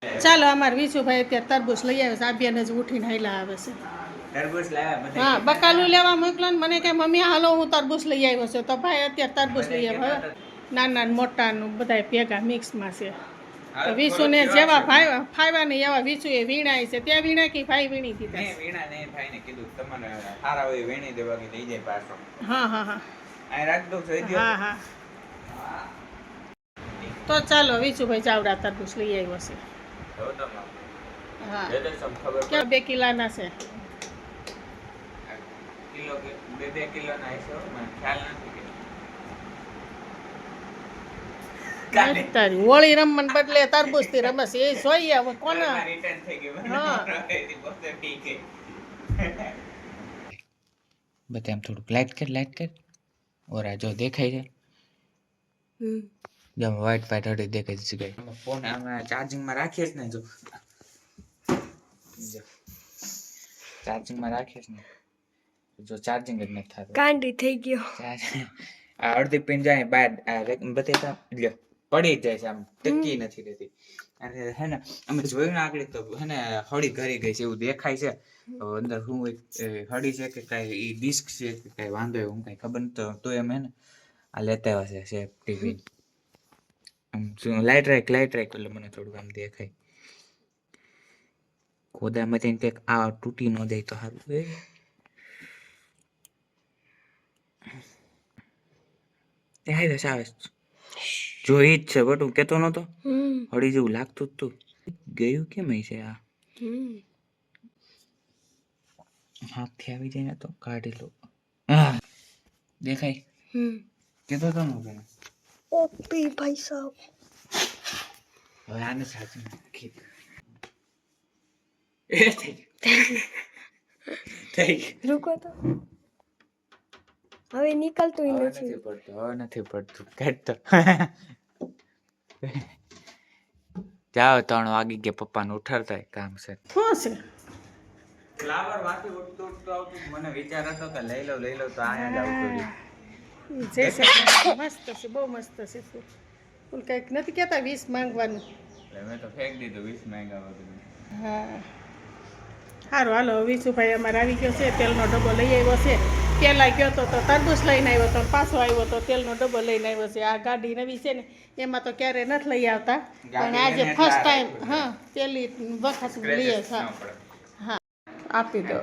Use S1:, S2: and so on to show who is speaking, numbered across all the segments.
S1: ચાલો અમાર વિશુભાઈ અત્યારે તરબૂચ લઈ આવે છે. આ બેન જ ઉઠીને હાઈલા આવે છે.
S2: તરબૂચ લાવ્યા બધા.
S1: હા, બકાલું લેવા મોકલો ને મને કે મમ્મી હાલો હું તરબૂચ લઈ આવ્યો છું. તો ભાઈ અત્યારે તરબૂચ લઈ આવ્યો. નાના મોટા બધા ભેગા મિક્સમાં છે. તો વિશુને જેવા ફાવ્યા ને એવા વિશુ એ વીણાય છે. ત્યાં વીણા કે ભાઈ વીણી દીધા.
S2: મેં વીણા ને ભાઈને કીધું તમને હારા હોય વીણી દેવા કે લઈ જાય પાછો.
S1: હા હા હા.
S2: આ રાખ દો જોઈ દો.
S1: હા હા. તો ચાલો વિશુભાઈ ચાવડા તરબૂચ લઈ આવ્યો છે. હા. કે 2 કિલોના છે.
S2: કિલો કે 2 કિલોના હશે મને ખ્યાલ નથી.
S1: તારી હોળી રમવાને બદલે તરબૂચ થી રમશે એ જોઈએ હવે કોને
S2: રિટર્ન થઈ ગયું.
S1: હા.
S2: બધા એમ થોડુંક લાઈટ કર ઓરા જો દેખાય છે. જેમ વ્હાઈટ હળી દેખાય છે ગાય. ફોન આમાં ચાર્જિંગમાં રાખીએ જ ને જો ચાર્જિંગમાં રાખીએ જ ને જો ચાર્જિંગ જ નથી થતું.
S3: કાંડી થઈ ગયો.
S2: આ અડધી પિન જાય બાદ બધે લ્યો પડી જ જાય છે આમ ટકી નથી રહેતી. અને હે ને અમે જોયું ને આગળ તો હે ને હળી ઘરી ગઈ છે એવું દેખાય છે. અંદર શું હળી છે કે કઈ ઈ ડિસ્ક છે કે કઈ વાંધો એવું કઈ ખબર નથી. તો એમ હે ને આ લેતા હશે છે ટીવી આમ લાઈટ રાખ એટલે મને થોડુંક આમ દેખાય. ખોદામાંથી કંઈક આ તૂટી ન જાય તો સારું. આવે જો ઈ જ છે બટ હું કેતો નતો હળી જેવું લાગતું જ તું ગયું કેમ છે આ હાથથી આવી જાય ને તો કાઢી લો. દેખાય કેતો તો
S3: ઓપી ભાઈ સાહેબ
S2: હવે આને સાચું નાખી
S3: રૂકો તો હવે નીકળતું નથી.
S2: નથી પડતું કાઢતો. જાઓ 3 વાગી ગયા પપ્પાને ઉઠાડતા કામ છે.
S1: શું છે
S2: ફ્લાવર વાથી ઉઠતું આવતું મને વિચાર હતો કે લઈ લો તો આયા જ આવતું રહ્યું.
S1: જે છે મસ્ત છે બહુ મસ્ત છે. ફૂલ કંઈક નથી કહેતા 20 માંગવાનું.
S2: મેં તો ફેંક દીધું 20 મહેંગા વગર.
S1: હા સારું હાલો વિશુભાઈ અમારે આવી ગયો છે. તેલનો ડબ્બો લઈ આવ્યો છે. પહેલાં ગયો તો તરબૂચ લઈને આવ્યો તો પાછો આવ્યો તો તેલનો ડબ્બો લઈને આવ્યો છે. આ ગાડી નવી છે ને એમાં તો ક્યારે નથી લઈ આવતા પણ આજે ફર્સ્ટ ટાઈમ હા પહેલી વખત લઈએ હા હા આપી દો.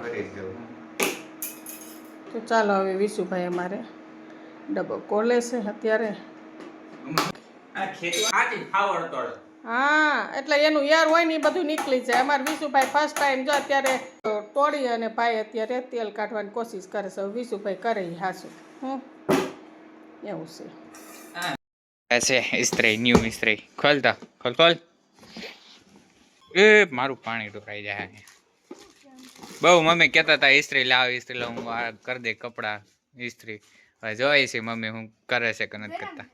S1: તો ચાલો હવે વિશુભાઈ અમારે ડબ્બો ખોલે છે અત્યારે. હા એટલે એનું યાર હોય ને એ બધું નીકળી જાય. અમારે વિશુભાઈ ફર્સ્ટ ટાઈમ જો અત્યારે તોડી અને ભાઈ અત્યારે તેલ કાઢવાની કોશિશ કરે છે. વિશુભાઈ કરે હાસું એવું છે.
S2: ऐसे इस्त्री न्यू इस्त्री खोलता खोल ए मारू पानी ढुकाई જાય. બહુ મમ્મી કહેતા હતા ઇસ્ત્રી લાવ હું આ કરી દે કપડા ઇસ્ત્રી. હવે જોઈ છે મમ્મી હું કરે છે કે નથી કરતા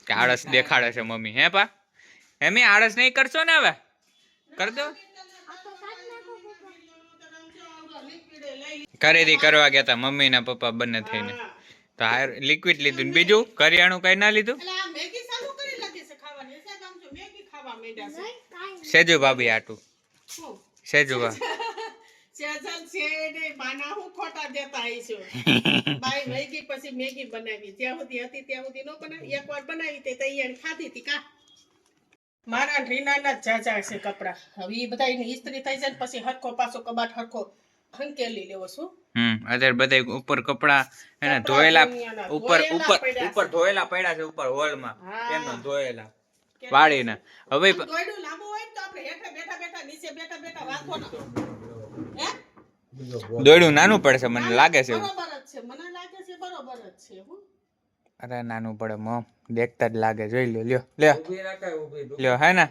S2: કે આળસ દેખાડે છે મમ્મી. હે પા એમી આળસ નહીં કરશો ને હવે કરી દો. ખરીદી કરવા ગયા હતા મમ્મી ને પપ્પા બંને થઈને તો આ લિક્વિડ લીધું ને બીજું કરિયાણું કઈ ના લીધું. સેજુ ભાભી આટું સેજુ બા
S1: ખોટા દેતા આવીશું બાઈ મેગી પછી મેગી બનાવી જ્યાં સુધી હતી ત્યાં સુધી ન બનાવી. એકવાર બનાવી તે તૈયાર ખાધી હતી કા. મારા રીનાના જાજા છે કપડા. હવે એ બધા એની ઇસ્ત્રી થઈ જાય પછી હરખો પાછો કબાટ હરખો હંકેલી લેવો છું.
S2: અત્યારે બધા ઉપર કપડા એને ધોયેલા ઉપર ધોયેલા પડ્યા છે ઉપર હોલમાં એમનો ધોયેલા વાળીને. હવે
S1: દોયડું લાંબુ હોય તો આપણે હેઠે બેઠા નીચે બેઠા વાંધો ના. હે
S2: દોયડું નાનું પડે છે મને લાગે છે.
S1: બરોબર જ છે મને લાગે છે બરોબર જ છે.
S2: અરે નાનું પડે મમ દેખતા જ લાગે. જોઈ લો લ્યો હે ને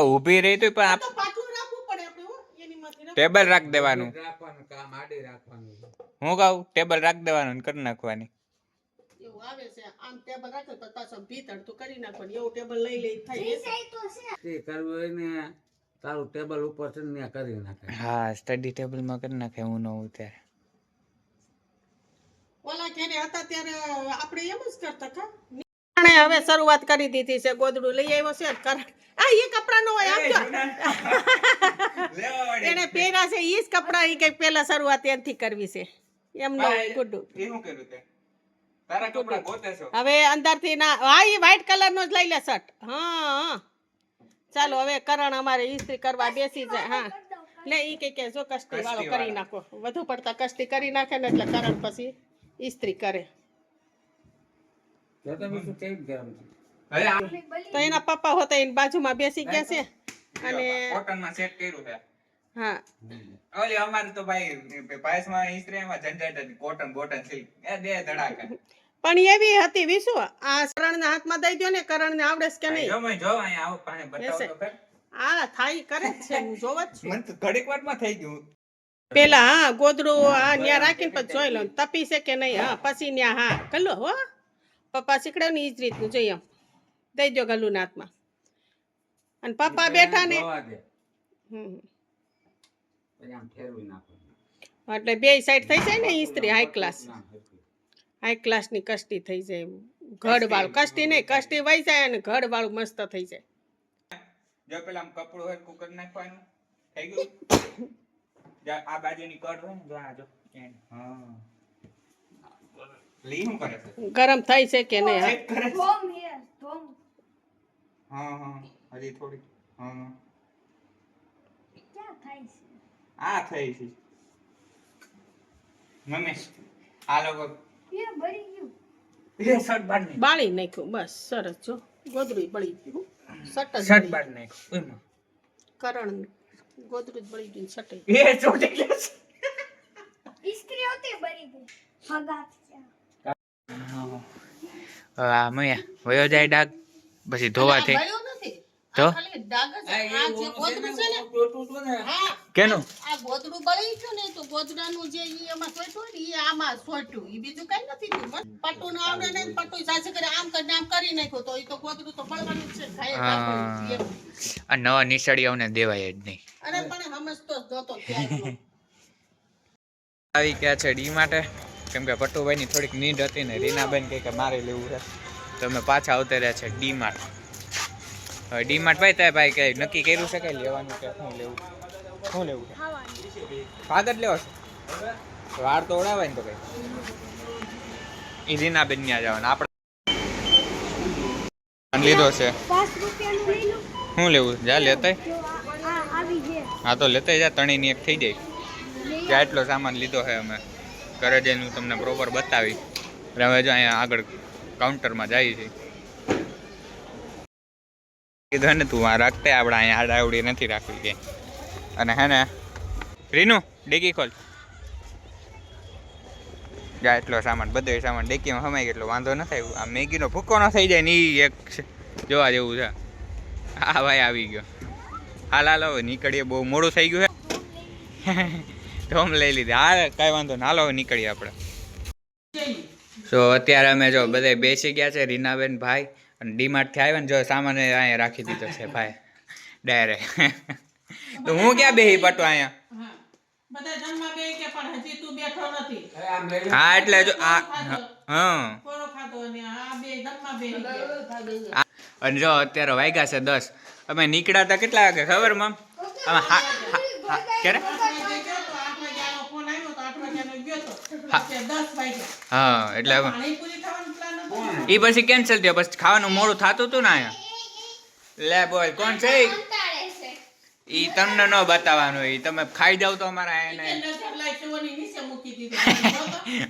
S2: ઊભી રહી તો પણ ટેબલ રાખ દેવાનું. હું કહું ટેબલ રાખ દેવાનું કરી નાખવાની.
S1: એવું આવે છે આમ ટેબલ રાખો તો પાછો ભીતર તો કરી નાખવાનું. એવું ટેબલ લઈ થાય તે કરવું હોય ને તારું ટેબલ ઉપર છે ને કરી નાખે.
S2: હા સ્ટડી ટેબલ માં કરી નાખે. હું ન હોઉં ત્યારે
S1: ઓલા ઘરે હતા ત્યારે આપણે એમ જ કરતા હતા. અને હવે શરૂઆત કરી દીધી છે ગોદડું લઈ આવ્યો છે કરણ આ એ કપડા નો હોય આપજો એને પહેર્યા છે ઈ જ કપડા ઈ કઈ પહેલા શરૂઆત એનથી કરવી છે એમ ન હોય ગુડ્ડુ
S2: એ શું કર્યું તે તારા કપડા ગોતે છો
S1: હવે અંદરથી ના હા ઈ વ્હાઈટ કલર નો જ લઈ લે શર્ટ હા ચાલો હવે કરણ અમારે ઈસ્ત્રી કરવા બેસી જાય હા લે ઈ કે જો કસ્તી વાળો કરી નાખો વધુ પડતા કસ્તી કરી નાખે ને એટલે કરણ પછી ઈસ્ત્રી કરે
S2: હવે આ
S1: તો એના પપ્પા હોતા એની બાજુમાં બેસી ગયા છે અને
S2: કોટન માં સેટ કર્યું છે
S1: હા
S2: ઓલી અમારે તો ભાઈ પાયસમાં ઈસ્ત્રીમાં ઝંઝટ હતી કોટન સિલ્ક એ બે ધડાકા
S1: પણ એવી હતી વિશુ આ કરણના હાથમાં દઈ દો ને કરણને આવડે છે કે નહીં
S2: જો અહીંયા આવો પાણી બતાવો તો ખરી.
S1: આ થાય કરે જ છે હું જોવ જ છું
S2: મને તો ઘડીક વારમાં થઈ ગયું
S1: પેલા હા ગોદડું હા ન્યા રાખીને પછી જોઈ લો તપી છે કે નહીં હા પછી ન્યા હા ગલ્લો હો પપ્પા શીખડે ને ઈ જ રીતનું જોઈએ એમ દઈ દો ગલ્લુના હાથમાં અને પપ્પા બેઠા ને હમ એટલે બે સાઈડ થઈ જાય ને ઈસ્ત્રી હાઈ ક્લાસની કસ્ટી થઈ જાય ઘડ વાળું કસ્ટી નહીં કસ્ટી વહી જાય અને ઘડ વાળું મસ્ત થઈ જાય
S2: જો પેલા આમ કપડું હોય કુકર નાખવાનું થઈ ગયું જા આ બાજુની કટ હોય ને જો આ જો હા લી શું કરે છે
S1: ગરમ થઈ છે કે નહીં
S2: ચેક કરે છે
S3: ધોમ હિયર ધોમ
S2: હા હજી થોડી હા
S3: ક્યાં થાય છે
S2: આ થઈ છે મમ્મી આ લોકો
S3: એ બળી ગયું
S2: એ શર્ટ બાર નહીં
S1: બાળી નાખ્યું બસ સરસ જો ગોદડું બળી ગયું સટ જ
S2: શર્ટ
S1: બળી
S2: બાર નહીં ઓયમાં
S1: કરણ ગોદડું જ બળી ગયું સટે
S2: એ ચોટી ગયો છે
S3: ઇસ્ત્રી હોતી બળી ગઈ ભગાત
S2: આ મયા વયો જાય ડાગ પછી ધોવાથી
S1: બળ્યું નથી
S2: તો?
S1: આ ખાલી ડાઘ જ છે. આ જે ગોદડું છે ને હા
S2: કેનું
S1: આ ગોદડું બળી ગયું ને તો ગોદડાનું જે ઈ એમાં સોટ્યું ને ઈ આમાં સોટ્યું ઈ બીજું કઈ નથી થયું પટ્ટુ ના આવડે ને પટ્ટુ સાચે કરે આમ કરી નાખ્યો તો ઈ તો ગોદડું તો બળવાનું જ છે ખાય રાખવાનું એમ.
S2: આ નવા નિશાળીઓને દેવાય જ નહીં
S1: અરે પણ સમજતો જ નહોતો ક્યારનો.
S2: આવી ગયા છે ડી માટે કેમ કે પટ્ટુભાઈની થોડીક નીડ હતી ને રીનાબેન કહે કે મારે લેવું છે તો અમે પાછા આવતા રહ્યા છે ડી માર્ટ હવે ડી માર્ટ ભાઈ ત્યાં ભાઈ કે નક્કી કર્યું છે કે લેવાનું કે શું લેવું છે કાગળ લેવો છે વાર તો ઓડાવાય ને તો કઈ એ રીનાબેન ત્યાં જવાનું આપણે લીધો છે
S3: 5 રૂપિયાનું લઈ લો
S2: શું લેવું જા લેતાય
S3: જો આ આવી છે
S2: હા તો લેતાય જા ત્રણેયની એક થઈ જાય ત્યાં એટલો સામાન લીધો છે અમે ઘરે જઈને હું તમને પ્રોપર બતાવી હવે જો અહીંયા આગળ કાઉન્ટરમાં જાય છે કીધું ને તું આ રાખતે આપણે અહીંયા આડાવડી નથી રાખવી કે અને હે ને રીનુ ડેકી ખોલ જા એટલો સામાન બધો સામાન ડેકીમાં સમાઈ ગયો વાંધો ન થાય આ મેગીનો ભૂકો ન થઈ જાય ને એ એક જોવા જેવું છે હા ભાઈ આવી ગયો હાલ હાલો નીકળીએ બહુ મોડું થઈ ગયું છે તો અમે લઈ લીધા હા કાંઈ વાંધો ના હાલો નીકળીએ આપણે તો અત્યારે અમે જો બધા બેસી ગયા છે રીનાબેન ભાઈ અને ડીમાર્ટથી આવ્યા ને જો સામાન અહીંયા રાખી દીધો છે ભાઈ ડાયરેક્ટ તો હું ક્યાં બેહી પટો અહીંયા
S1: હા બધા જમવા બે કે પણ હજી તું બેઠો નથી
S2: હા એટલે જો આ હા
S1: કોરો ખાતો અને આ બે જમવા બે
S2: અને જો અત્યારે વાગ્યા છે 10 અમે નીકળ્યા હતા કેટલા વાગે ખબર મમ અમે ક્યારે હા એટલે એ પછી કેન્સલ થયો પછી ખાવાનું મોડું થતું હતું ને અહીંયા લે બોલ કોણ છે ઈ તમને ન બતાવવાનું ઈ તમે ખાઈ જાવ તો અમારા એને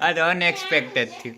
S2: આ તો અનએક્સપેક્ટેડ થયું